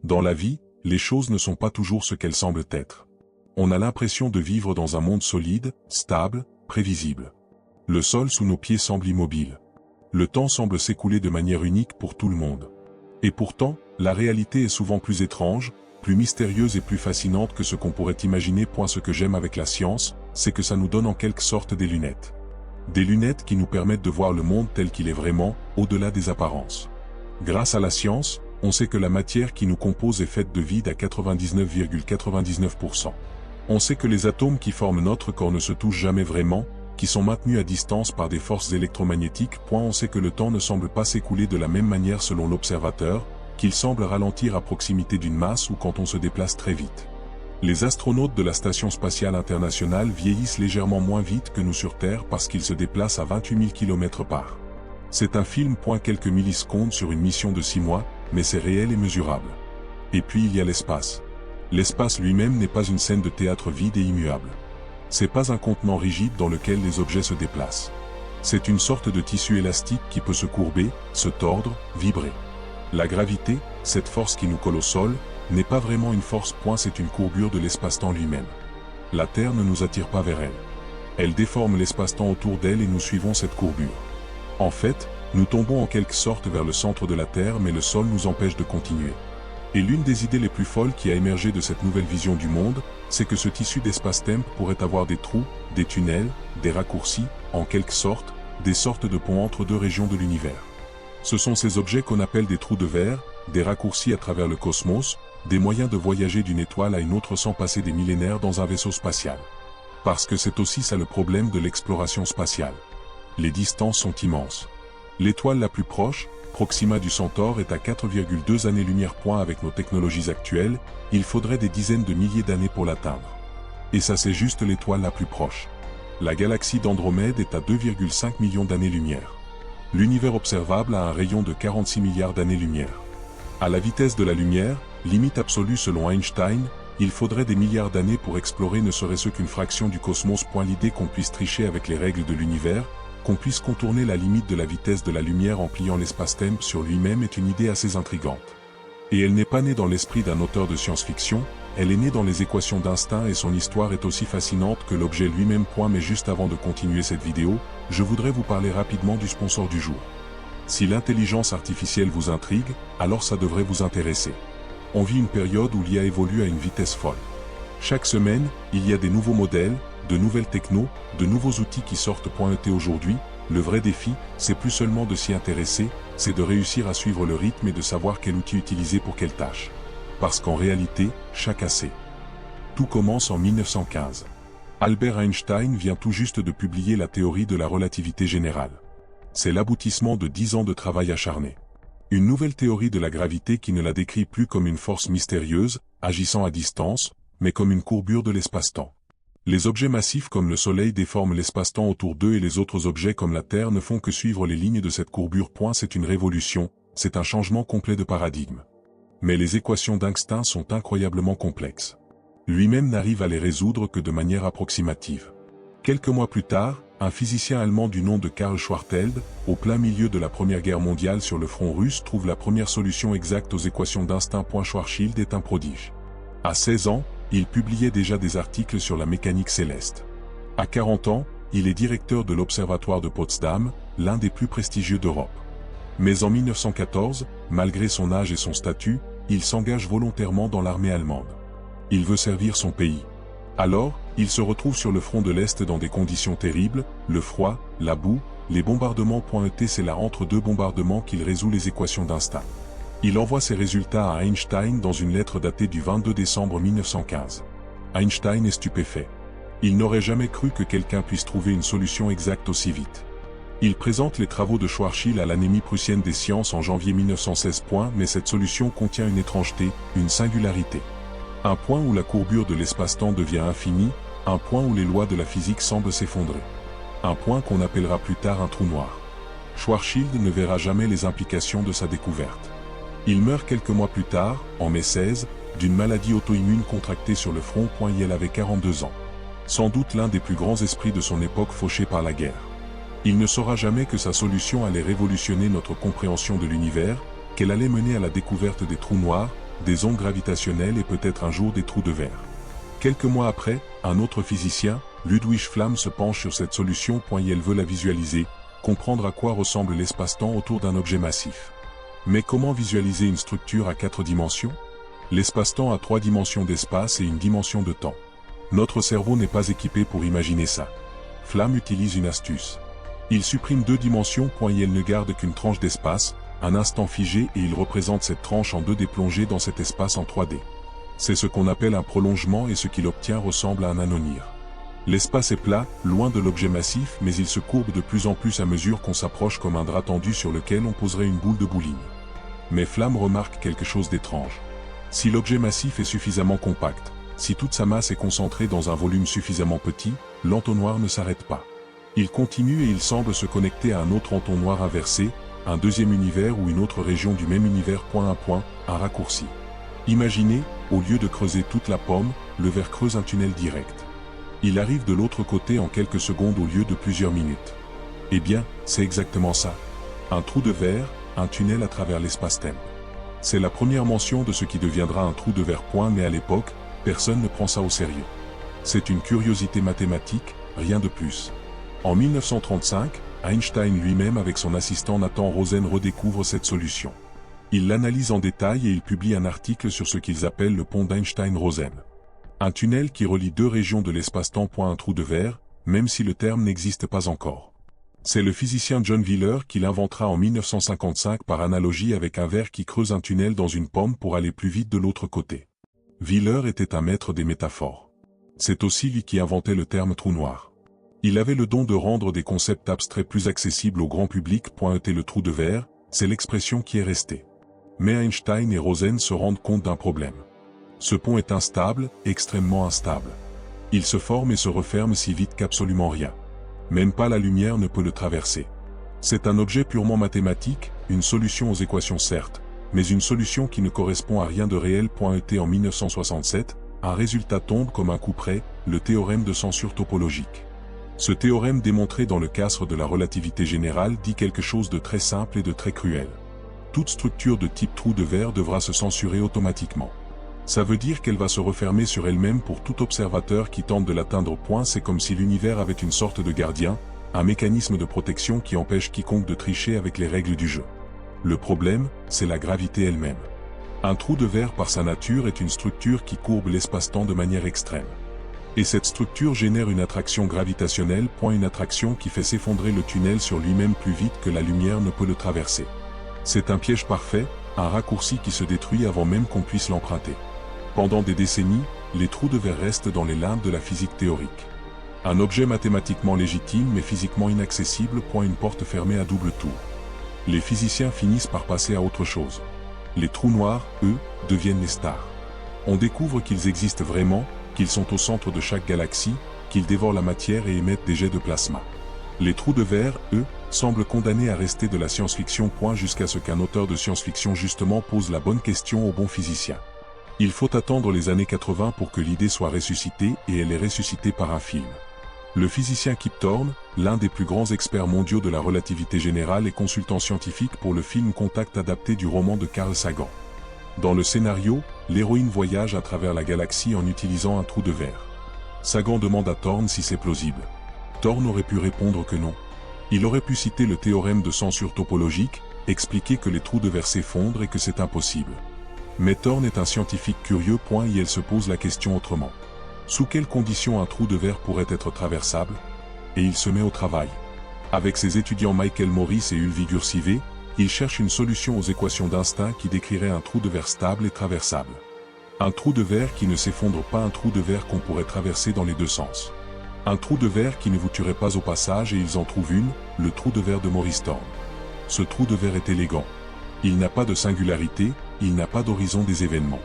Dans la vie, les choses ne sont pas toujours ce qu'elles semblent être. On a l'impression de vivre dans un monde solide, stable, prévisible. Le sol sous nos pieds semble immobile. Le temps semble s'écouler de manière unique pour tout le monde. Et pourtant, la réalité est souvent plus étrange, plus mystérieuse et plus fascinante que ce qu'on pourrait imaginer. Ce que j'aime avec la science, c'est que ça nous donne en quelque sorte des lunettes. Des lunettes qui nous permettent de voir le monde tel qu'il est vraiment, au-delà des apparences. Grâce à la science, on sait que la matière qui nous compose est faite de vide à 99,99%. On sait que les atomes qui forment notre corps ne se touchent jamais vraiment, qui sont maintenus à distance par des forces électromagnétiques. On sait que le temps ne semble pas s'écouler de la même manière selon l'observateur, qu'il semble ralentir à proximité d'une masse ou quand on se déplace très vite. Les astronautes de la Station spatiale internationale vieillissent légèrement moins vite que nous sur Terre parce qu'ils se déplacent à 28 000 km/h. C'est un film. Quelques millisecondes sur une mission de 6 mois, mais c'est réel et mesurable. Et puis il y a l'espace. L'espace lui-même n'est pas une scène de théâtre vide et immuable. C'est pas un contenant rigide dans lequel les objets se déplacent. C'est une sorte de tissu élastique qui peut se courber, se tordre, vibrer. La gravité, cette force qui nous colle au sol, n'est pas vraiment une force. C'est une courbure de l'espace-temps lui-même. La Terre ne nous attire pas vers elle. Elle déforme l'espace-temps autour d'elle et nous suivons cette courbure. En fait, nous tombons en quelque sorte vers le centre de la Terre, mais le sol nous empêche de continuer. Et l'une des idées les plus folles qui a émergé de cette nouvelle vision du monde, c'est que ce tissu d'espace-temps pourrait avoir des trous, des tunnels, des raccourcis, en quelque sorte, des sortes de ponts entre deux régions de l'univers. Ce sont ces objets qu'on appelle des trous de verre, des raccourcis à travers le cosmos, des moyens de voyager d'une étoile à une autre sans passer des millénaires dans un vaisseau spatial. Parce que c'est aussi ça le problème de l'exploration spatiale. Les distances sont immenses. L'étoile la plus proche, Proxima du Centaure, est à 4,2 années-lumière. Avec nos technologies actuelles, il faudrait des dizaines de milliers d'années pour l'atteindre. Et ça, c'est juste l'étoile la plus proche. La galaxie d'Andromède est à 2,5 millions d'années-lumière. L'univers observable a un rayon de 46 milliards d'années-lumière. À la vitesse de la lumière, limite absolue selon Einstein, il faudrait des milliards d'années pour explorer ne serait-ce qu'une fraction du cosmos. L'idée qu'on puisse tricher avec les règles de l'univers, qu'on puisse contourner la limite de la vitesse de la lumière en pliant l'espace-temps sur lui-même est une idée assez intrigante. Et elle n'est pas née dans l'esprit d'un auteur de science-fiction, elle est née dans les équations d'Einstein et son histoire est aussi fascinante que l'objet lui-même. Mais juste avant de continuer cette vidéo, je voudrais vous parler rapidement du sponsor du jour. Si l'intelligence artificielle vous intrigue, alors ça devrait vous intéresser. On vit une période où l'IA évolue à une vitesse folle. Chaque semaine, il y a des nouveaux modèles, de nouvelles technos, de nouveaux outils qui sortent. Aujourd'hui, le vrai défi, c'est plus seulement de s'y intéresser, c'est de réussir à suivre le rythme et de savoir quel outil utiliser pour quelle tâche. Parce qu'en réalité, chacun sait. Tout commence en 1915. Albert Einstein vient tout juste de publier la théorie de la relativité générale. C'est l'aboutissement de 10 ans de travail acharné. Une nouvelle théorie de la gravité qui ne la décrit plus comme une force mystérieuse, agissant à distance, mais comme une courbure de l'espace-temps. Les objets massifs comme le Soleil déforment l'espace-temps autour d'eux et les autres objets comme la Terre ne font que suivre les lignes de cette courbure. C'est une révolution, c'est un changement complet de paradigme. Mais les équations d'Einstein sont incroyablement complexes. Lui-même n'arrive à les résoudre que de manière approximative. Quelques mois plus tard, un physicien allemand du nom de Karl Schwarzschild, au plein milieu de la Première Guerre mondiale sur le front russe, trouve la première solution exacte aux équations d'Einstein. Schwarzschild est un prodige. À 16 ans, il publiait déjà des articles sur la mécanique céleste. À 40 ans, il est directeur de l'Observatoire de Potsdam, l'un des plus prestigieux d'Europe. Mais en 1914, malgré son âge et son statut, il s'engage volontairement dans l'armée allemande. Il veut servir son pays. Alors, il se retrouve sur le front de l'Est dans des conditions terribles, le froid, la boue, les bombardements. C'est là entre deux bombardements qu'il résout les équations d'Einstein. Il envoie ses résultats à Einstein dans une lettre datée du 22 décembre 1915. Einstein est stupéfait. Il n'aurait jamais cru que quelqu'un puisse trouver une solution exacte aussi vite. Il présente les travaux de Schwarzschild à l'Académie prussienne des sciences en janvier 1916. Mais cette solution contient une étrangeté, une singularité. Un point où la courbure de l'espace-temps devient infinie, un point où les lois de la physique semblent s'effondrer. Un point qu'on appellera plus tard un trou noir. Schwarzschild ne verra jamais les implications de sa découverte. Il meurt quelques mois plus tard, en mai 16, d'une maladie auto-immune contractée sur le front. Il avait 42 ans. Sans doute l'un des plus grands esprits de son époque fauché par la guerre. Il ne saura jamais que sa solution allait révolutionner notre compréhension de l'univers, qu'elle allait mener à la découverte des trous noirs, des ondes gravitationnelles et peut-être un jour des trous de verre. Quelques mois après, un autre physicien, Ludwig Flamm, se penche sur cette solution et elle veut la visualiser, comprendre à quoi ressemble l'espace-temps autour d'un objet massif. Mais comment visualiser une structure à 4 dimensions? L'espace-temps a 3 dimensions d'espace et une dimension de temps. Notre cerveau n'est pas équipé pour imaginer ça. Flamm utilise une astuce. Il supprime 2 dimensions et elle ne garde qu'une tranche d'espace, un instant figé, et il représente cette tranche en 2D plongée dans cet espace en 3D. C'est ce qu'on appelle un prolongement et ce qu'il obtient ressemble à un anneau-nir. L'espace est plat, loin de l'objet massif, mais il se courbe de plus en plus à mesure qu'on s'approche, comme un drap tendu sur lequel on poserait une boule de bowling. Mais Flamm remarque quelque chose d'étrange. Si l'objet massif est suffisamment compact, si toute sa masse est concentrée dans un volume suffisamment petit, l'entonnoir ne s'arrête pas. Il continue et il semble se connecter à un autre entonnoir inversé, un deuxième univers ou une autre région du même univers. Un raccourci. Imaginez, au lieu de creuser toute la pomme, le verre creuse un tunnel direct. Il arrive de l'autre côté en quelques secondes au lieu de plusieurs minutes. Eh bien, c'est exactement ça. Un trou de verre, un tunnel à travers l'espace-temps. C'est la première mention de ce qui deviendra un trou de verre. Mais à l'époque, personne ne prend ça au sérieux. C'est une curiosité mathématique, rien de plus. En 1935, Einstein lui-même avec son assistant Nathan Rosen redécouvre cette solution. Il l'analyse en détail et il publie un article sur ce qu'ils appellent le pont d'Einstein-Rosen. Un tunnel qui relie 2 régions de l'espace-temps. Un trou de verre, même si le terme n'existe pas encore. C'est le physicien John Wheeler qui l'inventera en 1955 par analogie avec un verre qui creuse un tunnel dans une pomme pour aller plus vite de l'autre côté. Wheeler était un maître des métaphores. C'est aussi lui qui inventait le terme trou noir. Il avait le don de rendre des concepts abstraits plus accessibles au grand public. Le trou de verre, c'est l'expression qui est restée. Mais Einstein et Rosen se rendent compte d'un problème. Ce pont est instable, extrêmement instable. Il se forme et se referme si vite qu'absolument rien. Même pas la lumière ne peut le traverser. C'est un objet purement mathématique, une solution aux équations certes, mais une solution qui ne correspond à rien de réel. En 1967, un résultat tombe comme un coup près, le théorème de censure topologique. Ce théorème démontré dans le cadre de la relativité générale dit quelque chose de très simple et de très cruel. Toute structure de type trou de verre devra se censurer automatiquement. Ça veut dire qu'elle va se refermer sur elle-même pour tout observateur qui tente de l'atteindre. C'est comme si l'univers avait une sorte de gardien, un mécanisme de protection qui empêche quiconque de tricher avec les règles du jeu. Le problème, c'est la gravité elle-même. Un trou de verre par sa nature est une structure qui courbe l'espace-temps de manière extrême. Et cette structure génère une attraction gravitationnelle. Une attraction qui fait s'effondrer le tunnel sur lui-même plus vite que la lumière ne peut le traverser. C'est un piège parfait, un raccourci qui se détruit avant même qu'on puisse l'emprunter. Pendant des décennies, les trous de verre restent dans les limbes de la physique théorique. Un objet mathématiquement légitime mais physiquement inaccessible. Une porte fermée à double tour. Les physiciens finissent par passer à autre chose. Les trous noirs, eux, deviennent les stars. On découvre qu'ils existent vraiment, qu'ils sont au centre de chaque galaxie, qu'ils dévorent la matière et émettent des jets de plasma. Les trous de verre, eux, semblent condamnés à rester de la science-fiction. Jusqu'à ce qu'un auteur de science-fiction justement pose la bonne question au bon physicien. Il faut attendre les années 80 pour que l'idée soit ressuscitée, et elle est ressuscitée par un film. Le physicien Kip Thorne, l'un des plus grands experts mondiaux de la relativité générale et consultant scientifique pour le film Contact adapté du roman de Carl Sagan. Dans le scénario, l'héroïne voyage à travers la galaxie en utilisant un trou de verre. Sagan demande à Thorne si c'est plausible. Thorne aurait pu répondre que non. Il aurait pu citer le théorème de censure topologique, expliquer que les trous de verre s'effondrent et que c'est impossible. Mais Thorne est un scientifique curieux. Et elle se pose la question autrement. Sous quelles conditions un trou de verre pourrait être traversable? Et il se met au travail. Avec ses étudiants Michael Morris et Ulvi Sivé, il cherche une solution aux équations d'Einstein qui décrirait un trou de verre stable et traversable. Un trou de verre qui ne s'effondre pas, un trou de verre qu'on pourrait traverser dans les deux sens. Un trou de verre qui ne vous tuerait pas au passage, et ils en trouvent une, le trou de verre de Maurice Thorne. Ce trou de verre est élégant. Il n'a pas de singularité, il n'a pas d'horizon des événements.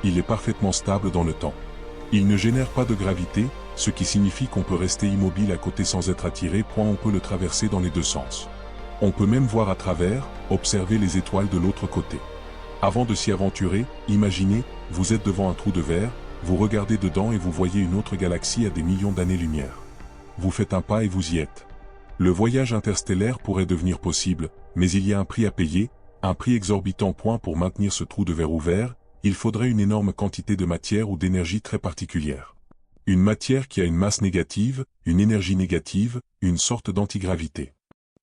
Il est parfaitement stable dans le temps. Il ne génère pas de gravité, ce qui signifie qu'on peut rester immobile à côté sans être attiré. On peut le traverser dans les deux sens. On peut même voir à travers, observer les étoiles de l'autre côté. Avant de s'y aventurer, imaginez, vous êtes devant un trou de verre, vous regardez dedans et vous voyez une autre galaxie à des millions d'années-lumière. Vous faites un pas et vous y êtes. Le voyage interstellaire pourrait devenir possible, mais il y a un prix à payer, un prix exorbitant. Pour maintenir ce trou de verre ouvert, il faudrait une énorme quantité de matière ou d'énergie très particulière. Une matière qui a une masse négative, une énergie négative, une sorte d'antigravité.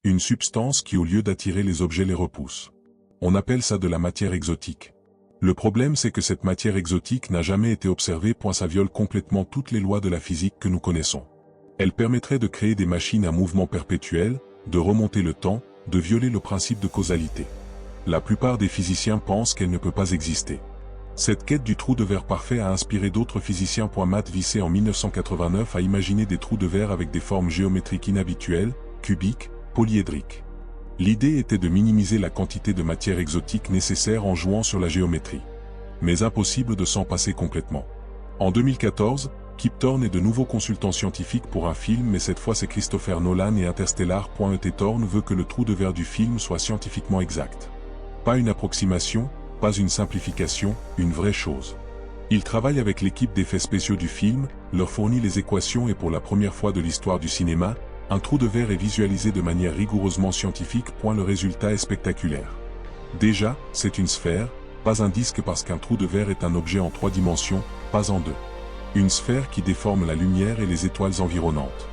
Une substance qui au lieu d'attirer les objets les repousse. On appelle ça de la matière exotique. Le problème c'est que cette matière exotique n'a jamais été observée. Ça viole complètement toutes les lois de la physique que nous connaissons. Elle permettrait de créer des machines à mouvement perpétuel, de remonter le temps, de violer le principe de causalité. La plupart des physiciens pensent qu'elle ne peut pas exister. Cette quête du trou de verre parfait a inspiré d'autres physiciens. Matt Vicey en 1989 a imaginé des trous de verre avec des formes géométriques inhabituelles, cubiques, polyédriques. L'idée était de minimiser la quantité de matière exotique nécessaire en jouant sur la géométrie. Mais impossible de s'en passer complètement. En 2014, Kip Thorne est de nouveau consultant scientifique pour un film, mais cette fois c'est Christopher Nolan et Interstellar. Thorne veut que le trou de verre du film soit scientifiquement exact. Pas une approximation, pas une simplification, une vraie chose. Il travaille avec l'équipe d'effets spéciaux du film, leur fournit les équations et pour la première fois de l'histoire du cinéma, un trou de verre est visualisé de manière rigoureusement scientifique. Le résultat est spectaculaire. Déjà, c'est une sphère, pas un disque parce qu'un trou de verre est un objet en 3 dimensions, pas en 2. Une sphère qui déforme la lumière et les étoiles environnantes.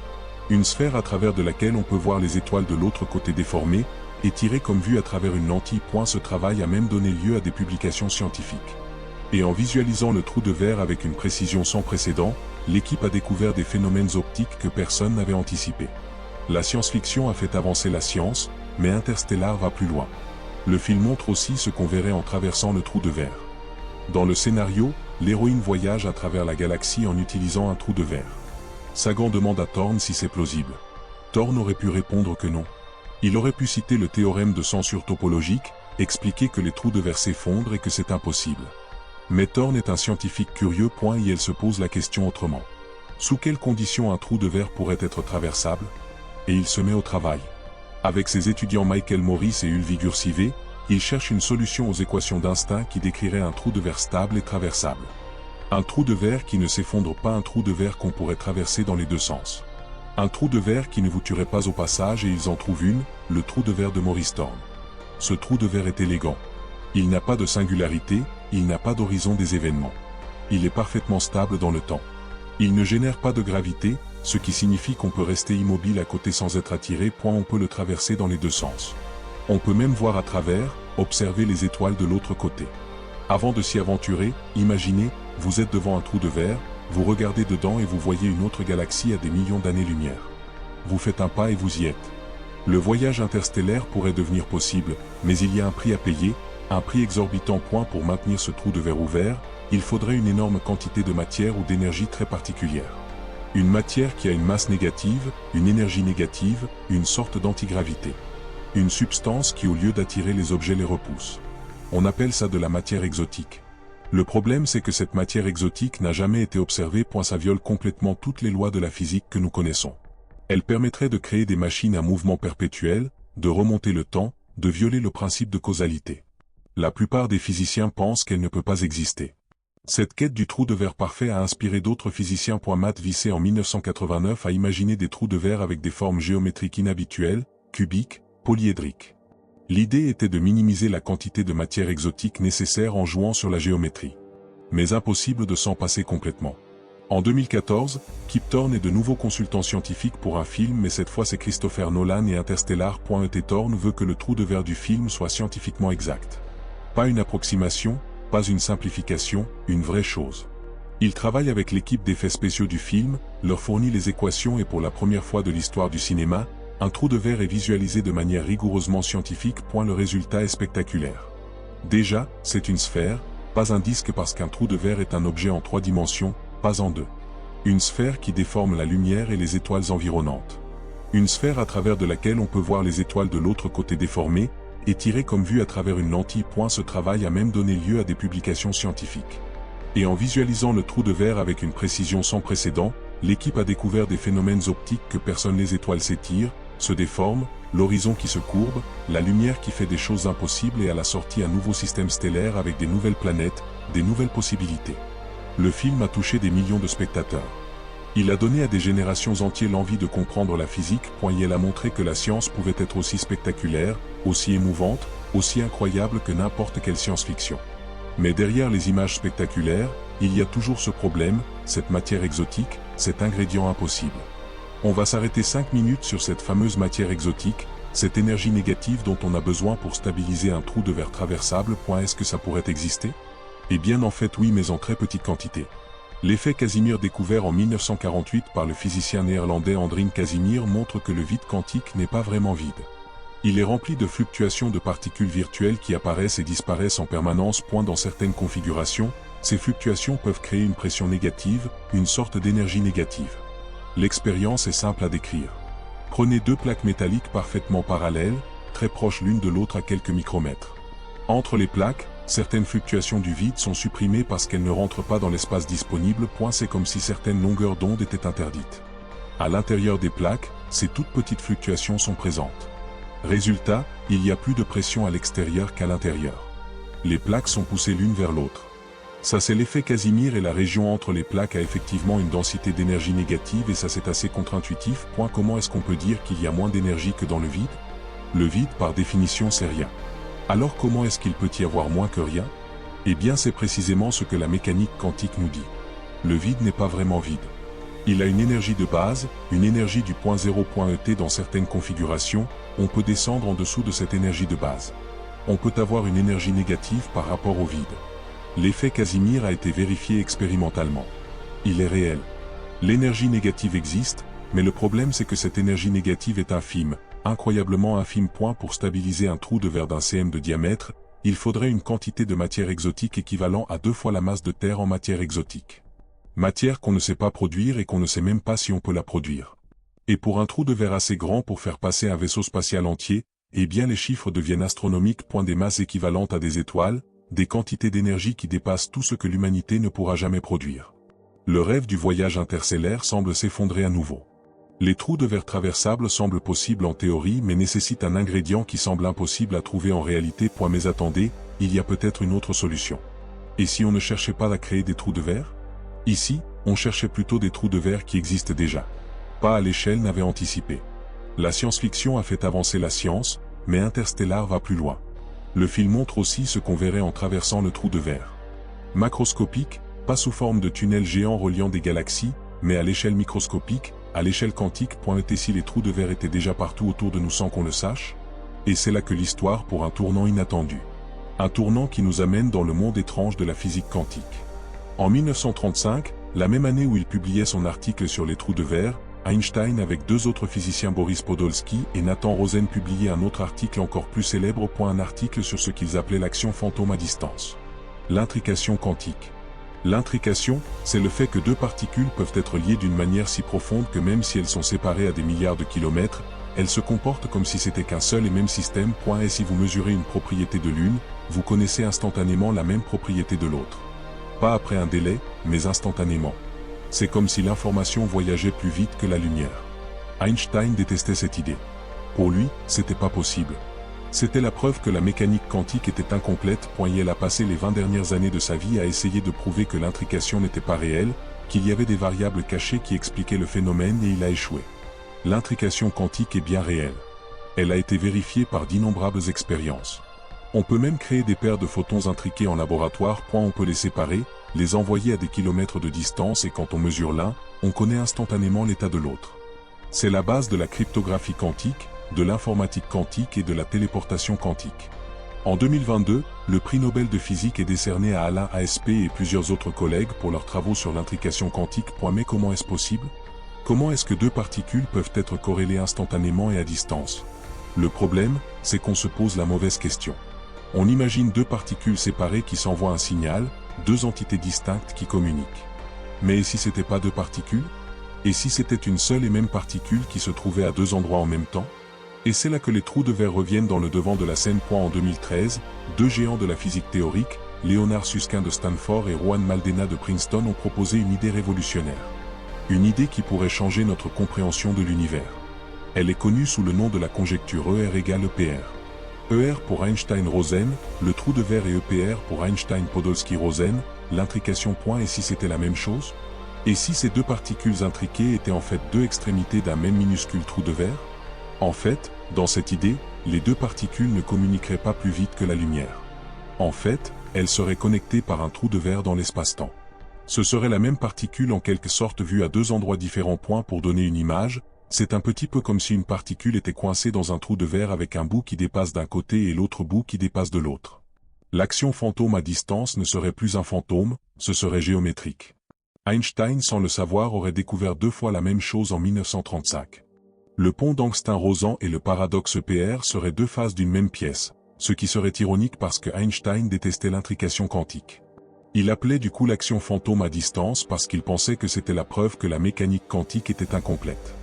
Une sphère à travers de laquelle on peut voir les étoiles de l'autre côté déformées, et tirée comme vue à travers une lentille. Ce travail a même donné lieu à des publications scientifiques. Et en visualisant le trou de verre avec une précision sans précédent, l'équipe a découvert des phénomènes optiques que personne n'avait anticipés. La science-fiction a fait avancer la science, mais Interstellar va plus loin. Le film montre aussi ce qu'on verrait en traversant le trou de verre. Dans le scénario, l'héroïne voyage à travers la galaxie en utilisant un trou de verre. Sagan demande à Thorne si c'est plausible. Thorne aurait pu répondre que non. Il aurait pu citer le théorème de censure topologique, expliquer que les trous de verre s'effondrent et que c'est impossible. Mais Thorne est un scientifique curieux. Et elle se pose la question autrement. Sous quelles conditions un trou de verre pourrait être traversable? Et il se met au travail. Avec ses étudiants Michael Morris et Ulvi Gursive, il cherche une solution aux équations d'Einstein qui décrirait un trou de verre stable et traversable. Un trou de verre qui ne s'effondre pas, un trou de verre qu'on pourrait traverser dans les deux sens. Un trou de verre qui ne vous tuerait pas au passage, et ils en trouvent une, le trou de verre de Maurice Thorne. Ce trou de verre est élégant. Il n'a pas de singularité, il n'a pas d'horizon des événements. Il est parfaitement stable dans le temps. Il ne génère pas de gravité, ce qui signifie qu'on peut rester immobile à côté sans être attiré. On peut le traverser dans les deux sens. On peut même voir à travers, observer les étoiles de l'autre côté. Avant de s'y aventurer, imaginez, vous êtes devant un trou de verre, vous regardez dedans et vous voyez une autre galaxie à des millions d'années-lumière. Vous faites un pas et vous y êtes. Le voyage interstellaire pourrait devenir possible, mais il y a un prix à payer, un prix exorbitant. Pour maintenir ce trou de verre ouvert, il faudrait une énorme quantité de matière ou d'énergie très particulière. Une matière qui a une masse négative, une énergie négative, une sorte d'antigravité. Une substance qui au lieu d'attirer les objets les repousse. On appelle ça de la matière exotique. Le problème c'est que cette matière exotique n'a jamais été observée. Ça viole complètement toutes les lois de la physique que nous connaissons. Elle permettrait de créer des machines à mouvement perpétuel, de remonter le temps, de violer le principe de causalité. La plupart des physiciens pensent qu'elle ne peut pas exister. Cette quête du trou de verre parfait a inspiré d'autres physiciens. Matt Vicey en 1989 a imaginé des trous de verre avec des formes géométriques inhabituelles, cubiques, polyédriques. L'idée était de minimiser la quantité de matière exotique nécessaire en jouant sur la géométrie. Mais impossible de s'en passer complètement. En 2014, Kip Thorne est de nouveau consultant scientifique pour un film, mais cette fois c'est Christopher Nolan et Interstellar. Thorne veut que le trou de verre du film soit scientifiquement exact. Pas une approximation, pas une simplification, une vraie chose. Il travaille avec l'équipe d'effets spéciaux du film, leur fournit les équations et pour la première fois de l'histoire du cinéma, un trou de verre est visualisé de manière rigoureusement scientifique. Le résultat est spectaculaire. Déjà, c'est une sphère, pas un disque parce qu'un trou de verre est un objet en 3 dimensions, pas en 2. Une sphère qui déforme la lumière et les étoiles environnantes. Une sphère à travers de laquelle on peut voir les étoiles de l'autre côté déformées, et tirée comme vue à travers une lentille. Ce travail a même donné lieu à des publications scientifiques. Et en visualisant le trou de verre avec une précision sans précédent, l'équipe a découvert des phénomènes optiques que personne. Les étoiles s'étirent, se déforment, l'horizon qui se courbe, la lumière qui fait des choses impossibles et à la sortie un nouveau système stellaire avec des nouvelles planètes, des nouvelles possibilités. Le film a touché des millions de spectateurs. Il a donné à des générations entières l'envie de comprendre la physique. Et elle a montré que la science pouvait être aussi spectaculaire, aussi émouvante, aussi incroyable que n'importe quelle science-fiction. Mais derrière les images spectaculaires, il y a toujours ce problème, cette matière exotique, cet ingrédient impossible. On va s'arrêter 5 minutes sur cette fameuse matière exotique, cette énergie négative dont on a besoin pour stabiliser un trou de verre traversable. Est-ce que ça pourrait exister? Eh bien en fait oui, mais en très petite quantité. L'effet Casimir découvert en 1948 par le physicien néerlandais Andrien Casimir montre que le vide quantique n'est pas vraiment vide. Il est rempli de fluctuations de particules virtuelles qui apparaissent et disparaissent en permanence. Dans certaines configurations, ces fluctuations peuvent créer une pression négative, une sorte d'énergie négative. L'expérience est simple à décrire. Prenez deux plaques métalliques parfaitement parallèles, très proches l'une de l'autre à quelques micromètres. Entre les plaques, certaines fluctuations du vide sont supprimées parce qu'elles ne rentrent pas dans l'espace disponible. C'est comme si certaines longueurs d'onde étaient interdites. À l'intérieur des plaques, ces toutes petites fluctuations sont présentes. Résultat, il y a plus de pression à l'extérieur qu'à l'intérieur. Les plaques sont poussées l'une vers l'autre. Ça c'est l'effet Casimir et la région entre les plaques a effectivement une densité d'énergie négative et ça c'est assez contre-intuitif. Comment est-ce qu'on peut dire qu'il y a moins d'énergie que dans le vide? Le vide par définition c'est rien. Alors comment est-ce qu'il peut y avoir moins que rien? Eh bien c'est précisément ce que la mécanique quantique nous dit. Le vide n'est pas vraiment vide. Il a une énergie de base, une énergie du point zéro. ET dans certaines configurations, on peut descendre en dessous de cette énergie de base. On peut avoir une énergie négative par rapport au vide. L'effet Casimir a été vérifié expérimentalement. Il est réel. L'énergie négative existe, mais le problème c'est que cette énergie négative est infime, incroyablement infime. Pour stabiliser un trou de verre d'un cm de diamètre, il faudrait une quantité de matière exotique équivalent à 2 fois la masse de Terre en matière exotique. Matière qu'on ne sait pas produire et qu'on ne sait même pas si on peut la produire. Et pour un trou de verre assez grand pour faire passer un vaisseau spatial entier, eh bien les chiffres deviennent astronomiques. Des masses équivalentes à des étoiles, des quantités d'énergie qui dépassent tout ce que l'humanité ne pourra jamais produire. Le rêve du voyage interstellaire semble s'effondrer à nouveau. Les trous de verre traversables semblent possibles en théorie mais nécessitent un ingrédient qui semble impossible à trouver en réalité. Mais attendez, il y a peut-être une autre solution. Et si on ne cherchait pas à créer des trous de verre? Ici, on cherchait plutôt des trous de verre qui existent déjà. Pas à l'échelle n'avait anticipé. La science-fiction a fait avancer la science, mais Interstellar va plus loin. Le film montre aussi ce qu'on verrait en traversant le trou de verre. Macroscopique, pas sous forme de tunnels géants reliant des galaxies, mais à l'échelle microscopique, à l'échelle quantique. Et si les trous de verre étaient déjà partout autour de nous sans qu'on le sache? Et c'est là que l'histoire pour un tournant inattendu. Un tournant qui nous amène dans le monde étrange de la physique quantique. En 1935, la même année où il publiait son article sur les trous de verre, Einstein avec deux autres physiciens Boris Podolsky et Nathan Rosen publiait un autre article encore plus célèbre. Un article sur ce qu'ils appelaient l'action fantôme à distance. L'intrication quantique. L'intrication, c'est le fait que deux particules peuvent être liées d'une manière si profonde que même si elles sont séparées à des milliards de kilomètres, elles se comportent comme si c'était qu'un seul et même système. Et si vous mesurez une propriété de l'une, vous connaissez instantanément la même propriété de l'autre. Pas après un délai, mais instantanément. C'est comme si l'information voyageait plus vite que la lumière. Einstein détestait cette idée. Pour lui, c'était pas possible. C'était la preuve que la mécanique quantique était incomplète. Il a passé les 20 dernières années de sa vie à essayer de prouver que l'intrication n'était pas réelle, qu'il y avait des variables cachées qui expliquaient le phénomène et il a échoué. L'intrication quantique est bien réelle. Elle a été vérifiée par d'innombrables expériences. On peut même créer des paires de photons intriqués en laboratoire. On peut les séparer, les envoyer à des kilomètres de distance et quand on mesure l'un, on connaît instantanément l'état de l'autre. C'est la base de la cryptographie quantique, de l'informatique quantique et de la téléportation quantique. En 2022, le prix Nobel de physique est décerné à Alain Aspect et plusieurs autres collègues pour leurs travaux sur l'intrication quantique. Mais comment est-ce possible? Comment est-ce que deux particules peuvent être corrélées instantanément et à distance? Le problème, c'est qu'on se pose la mauvaise question. On imagine deux particules séparées qui s'envoient un signal, deux entités distinctes qui communiquent. Mais et si c'était pas deux particules? Et si c'était une seule et même particule qui se trouvait à deux endroits en même temps? Et c'est là que les trous de verre reviennent dans le devant de la scène. En 2013, deux géants de la physique théorique, Leonard Susskind de Stanford et Juan Maldena de Princeton ont proposé une idée révolutionnaire. Une idée qui pourrait changer notre compréhension de l'univers. Elle est connue sous le nom de la conjecture ER égale EPR. ER pour Einstein-Rosen, le trou de verre et EPR pour Einstein-Podolsky-Rosen, l'intrication. Et si c'était la même chose? Et si ces deux particules intriquées étaient en fait deux extrémités d'un même minuscule trou de verre? En fait, dans cette idée, les deux particules ne communiqueraient pas plus vite que la lumière. En fait, elle serait connectée par un trou de verre dans l'espace-temps. Ce serait la même particule en quelque sorte vue à deux endroits différents. Pour donner une image, c'est un petit peu comme si une particule était coincée dans un trou de verre avec un bout qui dépasse d'un côté et l'autre bout qui dépasse de l'autre. L'action fantôme à distance ne serait plus un fantôme, ce serait géométrique. Einstein, sans le savoir, aurait découvert 2 fois la même chose en 1935. Le pont d'Angstin-Rosen et le paradoxe EPR seraient 2 faces d'une même pièce, ce qui serait ironique parce que Einstein détestait l'intrication quantique. Il appelait du coup l'action fantôme à distance parce qu'il pensait que c'était la preuve que la mécanique quantique était incomplète.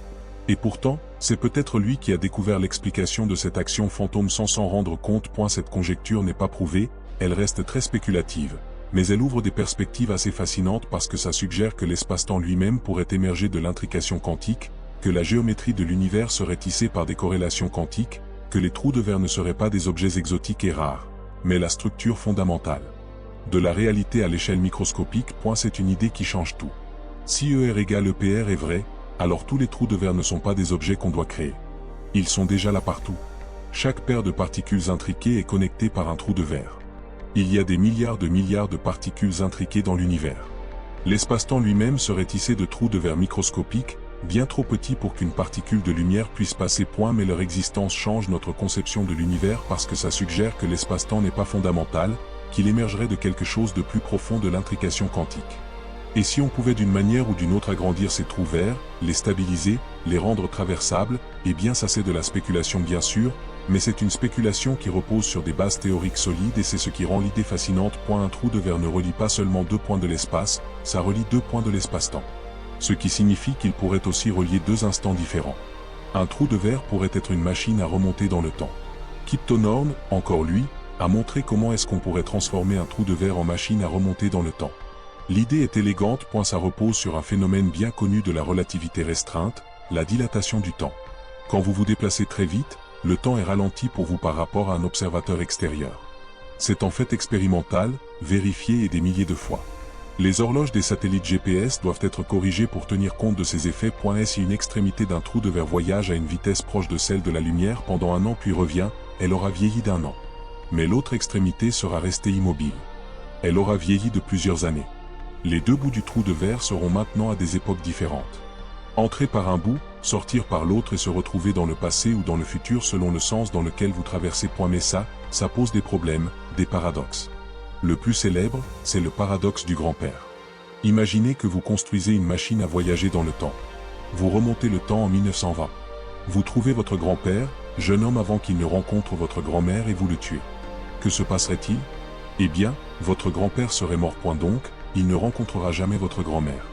Et pourtant, c'est peut-être lui qui a découvert l'explication de cette action fantôme sans s'en rendre compte. Cette conjecture n'est pas prouvée, elle reste très spéculative, mais elle ouvre des perspectives assez fascinantes parce que ça suggère que l'espace-temps lui-même pourrait émerger de l'intrication quantique, que la géométrie de l'univers serait tissée par des corrélations quantiques, que les trous de verre ne seraient pas des objets exotiques et rares, mais la structure fondamentale de la réalité à l'échelle microscopique. C'est une idée qui change tout. Si ER égale EPR est vrai, alors tous les trous de verre ne sont pas des objets qu'on doit créer. Ils sont déjà là partout. Chaque paire de particules intriquées est connectée par un trou de verre. Il y a des milliards de particules intriquées dans l'univers. L'espace-temps lui-même serait tissé de trous de verre microscopiques, bien trop petits pour qu'une particule de lumière puisse passer. Mais leur existence change notre conception de l'univers parce que ça suggère que l'espace-temps n'est pas fondamental, qu'il émergerait de quelque chose de plus profond de l'intrication quantique. Et si on pouvait d'une manière ou d'une autre agrandir ces trous verts, les stabiliser, les rendre traversables, eh bien ça c'est de la spéculation bien sûr, mais c'est une spéculation qui repose sur des bases théoriques solides et c'est ce qui rend l'idée fascinante. Un trou de verre ne relie pas seulement 2 points de l'espace, ça relie 2 points de l'espace-temps. Ce qui signifie qu'il pourrait aussi relier 2 instants différents. Un trou de verre pourrait être une machine à remonter dans le temps. Kip Thorne, encore lui, a montré comment est-ce qu'on pourrait transformer un trou de verre en machine à remonter dans le temps. L'idée est élégante. Ça repose sur un phénomène bien connu de la relativité restreinte, la dilatation du temps. Quand vous vous déplacez très vite, le temps est ralenti pour vous par rapport à un observateur extérieur. C'est en fait expérimental, vérifié et des milliers de fois. Les horloges des satellites GPS doivent être corrigées pour tenir compte de ces effets. Si une extrémité d'un trou de verre voyage à une vitesse proche de celle de la lumière pendant 1 an puis revient, elle aura vieilli d'1 an. Mais l'autre extrémité sera restée immobile. Elle aura vieilli de plusieurs années. Les 2 bouts du trou de verre seront maintenant à des époques différentes. Entrer par un bout, sortir par l'autre et se retrouver dans le passé ou dans le futur selon le sens dans lequel vous traversez. Mais ça pose des problèmes, des paradoxes. Le plus célèbre, c'est le paradoxe du grand-père. Imaginez que vous construisez une machine à voyager dans le temps. Vous remontez le temps en 1920. Vous trouvez votre grand-père, jeune homme avant qu'il ne rencontre votre grand-mère et vous le tuez. Que se passerait-il? Eh bien, votre grand-père serait mort. Donc, il ne rencontrera jamais votre grand-mère.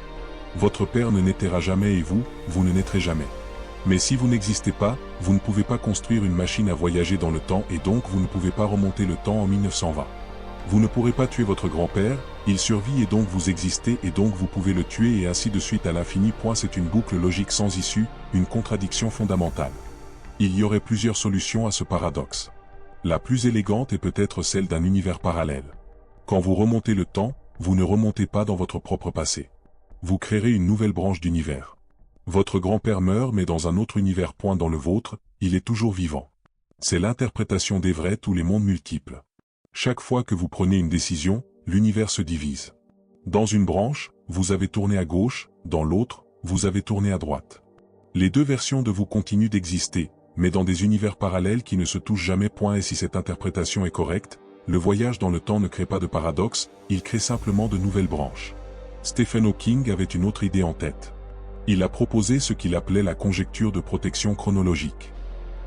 Votre père ne naîtra jamais et vous ne naîtrez jamais. Mais si vous n'existez pas, vous ne pouvez pas construire une machine à voyager dans le temps et donc vous ne pouvez pas remonter le temps en 1920. Vous ne pourrez pas tuer votre grand-père, il survit et donc vous existez et donc vous pouvez le tuer et ainsi de suite à l'infini. C'est une boucle logique sans issue, une contradiction fondamentale. Il y aurait plusieurs solutions à ce paradoxe. La plus élégante est peut-être celle d'un univers parallèle. Quand vous remontez le temps, vous ne remontez pas dans votre propre passé. Vous créerez une nouvelle branche d'univers. Votre grand-père meurt mais dans un autre univers. Dans le vôtre, il est toujours vivant. C'est l'interprétation d'Everett ou les mondes multiples. Chaque fois que vous prenez une décision, l'univers se divise. Dans une branche, vous avez tourné à gauche, dans l'autre, vous avez tourné à droite. Les 2 versions de vous continuent d'exister, mais dans des univers parallèles qui ne se touchent jamais. Et si cette interprétation est correcte, le voyage dans le temps ne crée pas de paradoxe, il crée simplement de nouvelles branches. Stephen Hawking avait une autre idée en tête. Il a proposé ce qu'il appelait la conjecture de protection chronologique.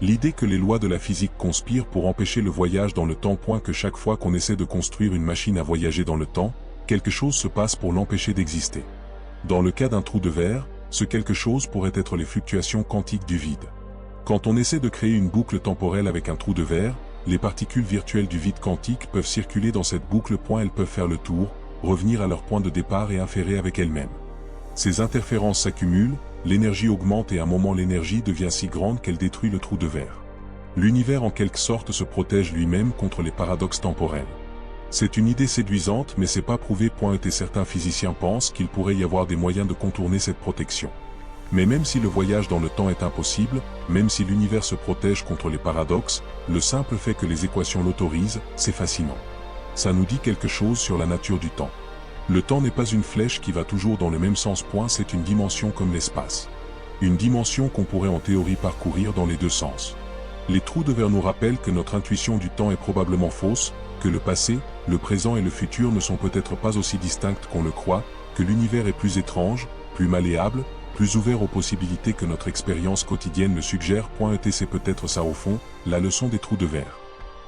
L'idée que les lois de la physique conspirent pour empêcher le voyage dans le temps. Que chaque fois qu'on essaie de construire une machine à voyager dans le temps, quelque chose se passe pour l'empêcher d'exister. Dans le cas d'un trou de verre, ce quelque chose pourrait être les fluctuations quantiques du vide. Quand on essaie de créer une boucle temporelle avec un trou de verre, les particules virtuelles du vide quantique peuvent circuler dans cette boucle. Elles peuvent faire le tour, revenir à leur point de départ et inférer avec elles-mêmes. Ces interférences s'accumulent, l'énergie augmente et à un moment l'énergie devient si grande qu'elle détruit le trou de verre. L'univers en quelque sorte se protège lui-même contre les paradoxes temporels. C'est une idée séduisante mais c'est pas prouvé. Et certains physiciens pensent qu'il pourrait y avoir des moyens de contourner cette protection. Mais même si le voyage dans le temps est impossible, même si l'univers se protège contre les paradoxes, le simple fait que les équations l'autorisent, c'est fascinant. ça nous dit quelque chose sur la nature du temps. Le temps n'est pas une flèche qui va toujours dans le même sens. C'est une dimension comme l'espace. Une dimension qu'on pourrait en théorie parcourir dans les deux sens. Les trous de verre nous rappellent que notre intuition du temps est probablement fausse, que le passé, le présent et le futur ne sont peut-être pas aussi distincts qu'on le croit, que l'univers est plus étrange, plus malléable, plus ouvert aux possibilités que notre expérience quotidienne le suggère. Et c'est peut-être ça au fond, la leçon des trous de verre.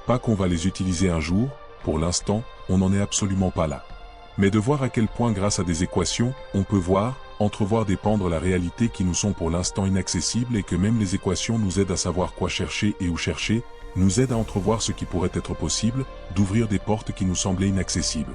Pas qu'on va les utiliser un jour, pour l'instant, on n'en est absolument pas là. Mais de voir à quel point grâce à des équations, on peut voir, entrevoir dépendre la réalité qui nous sont pour l'instant inaccessibles et que même les équations nous aident à savoir quoi chercher et où chercher, nous aident à entrevoir ce qui pourrait être possible, d'ouvrir des portes qui nous semblaient inaccessibles.